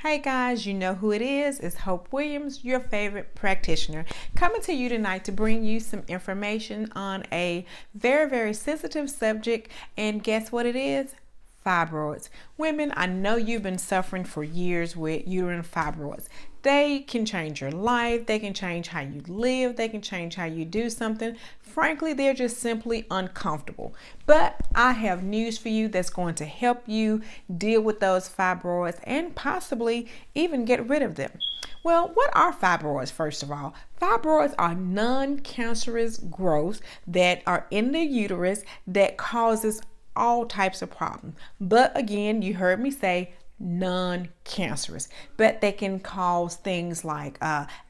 Hey guys, you know who it is. It's Hope Williams, your favorite practitioner, coming to you tonight to bring you some information on a very sensitive subject. And guess what it is? Fibroids. Women, I know you've been suffering for years with uterine fibroids. They can change your life. They can change how you live. They can change how you do something. Frankly, they're just simply uncomfortable. But I have news for you that's going to help you deal with those fibroids and possibly even get rid of them. Well, what are fibroids, first of all? Fibroids are non-cancerous growths that are in the uterus that causes all types of problems. But again, you heard me say non-cancerous, but they can cause things like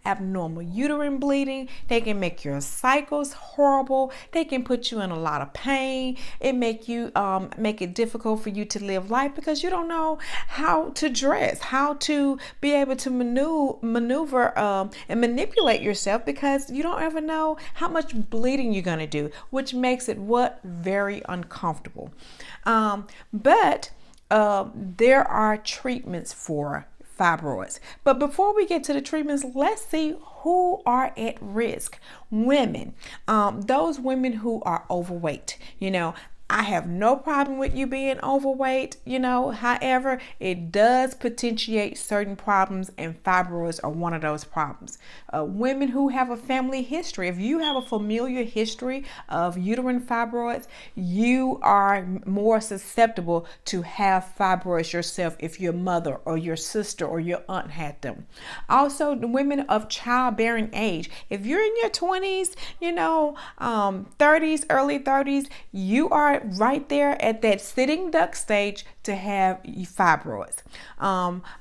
abnormal uterine bleeding. They can make your cycles horrible. They can put you in a lot of pain. It make it difficult for you to live life because you don't know how to dress, how to be able to maneuver and manipulate yourself because you don't ever know how much bleeding you're going to do, which makes it very uncomfortable. But there are treatments for fibroids. But before we get to the treatments, let's see who are at risk. Women, those women who are overweight. I have no problem with you being overweight, however, it does potentiate certain problems, and fibroids are one of those problems. Women who have a family history, if you have a familial history of uterine fibroids, you are more susceptible to have fibroids yourself if your mother or your sister or your aunt had them. Also, the women of childbearing age, if you're in your 20s, 30s, early 30s, you are right there at that sitting duck stage to have fibroids.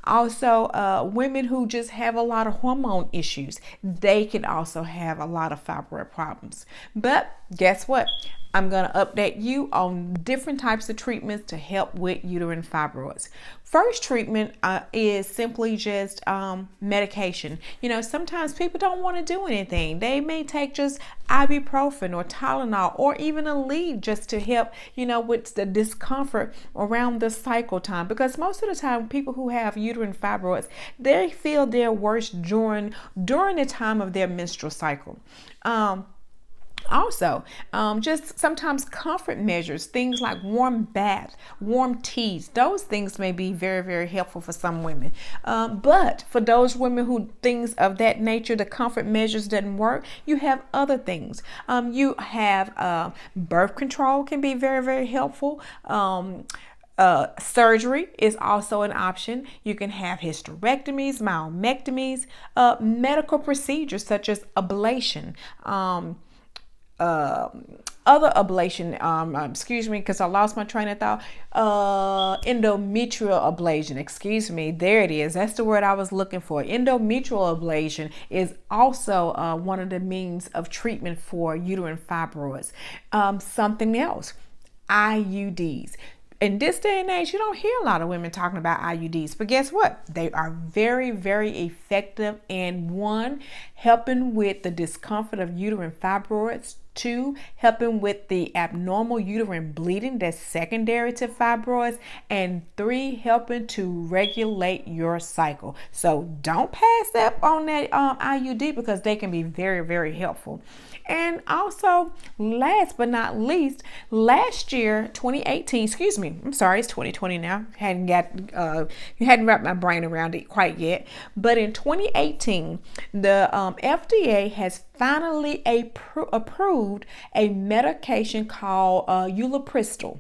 Also, women who just have a lot of hormone issues, they can also have a lot of fibroid problems. But guess what? I'm going to update you on different types of treatments to help with uterine fibroids. First treatment is simply just medication. Sometimes people don't want to do anything. They may take just ibuprofen or Tylenol or even a lead just to help, with the discomfort around the cycle time. Because most of the time, people who have uterine fibroids, they feel their worst during the time of their menstrual cycle. Also, just sometimes comfort measures, things like warm baths, warm teas, those things may be very helpful for some women. But for those women who things of that nature, the comfort measures doesn't work, you have other things. You have birth control can be very helpful. Surgery is also an option. You can have hysterectomies, myomectomies, medical procedures such as ablation, other ablation, excuse me, because I lost my train of thought, endometrial ablation, there it is, that's the word I was looking for. Endometrial ablation is also one of the means of treatment for uterine fibroids. Something else, IUDs. In this day and age, you don't hear a lot of women talking about IUDs, but guess what? They are very effective in one, helping with the discomfort of uterine fibroids, 2, helping with the abnormal uterine bleeding that's secondary to fibroids, and 3, helping to regulate your cycle. So don't pass up on that IUD because they can be very helpful. And also, last but not least, last year, 2018, I'm sorry, it's 2020 now. Hadn't wrapped my brain around it quite yet. But in 2018, the FDA has finally approved a medication called Ulipristal.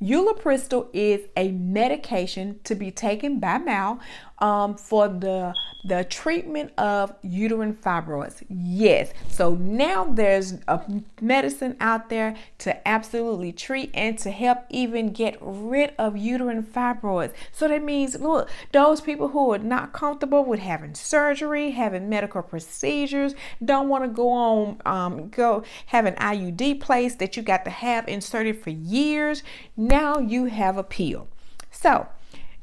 Ulipristal is a medication to be taken by mouth for the treatment of uterine fibroids. Yes, so now there's a medicine out there to absolutely treat and to help even get rid of uterine fibroids. So that means, look, those people who are not comfortable with having surgery, having medical procedures, don't want to go have an IUD placed that you got to have inserted for years, now you have a pill. So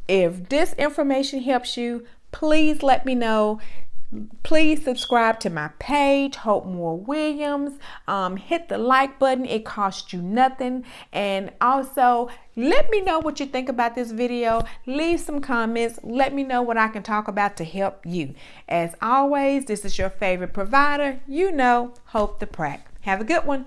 if this information helps you, please let me know. Please subscribe to my page, Hope Moore Williams. Hit the like button. It costs you nothing. And also, let me know what you think about this video. Leave some comments. Let me know what I can talk about to help you. As always, this is your favorite provider. You know, Hope the Prac. Have a good one.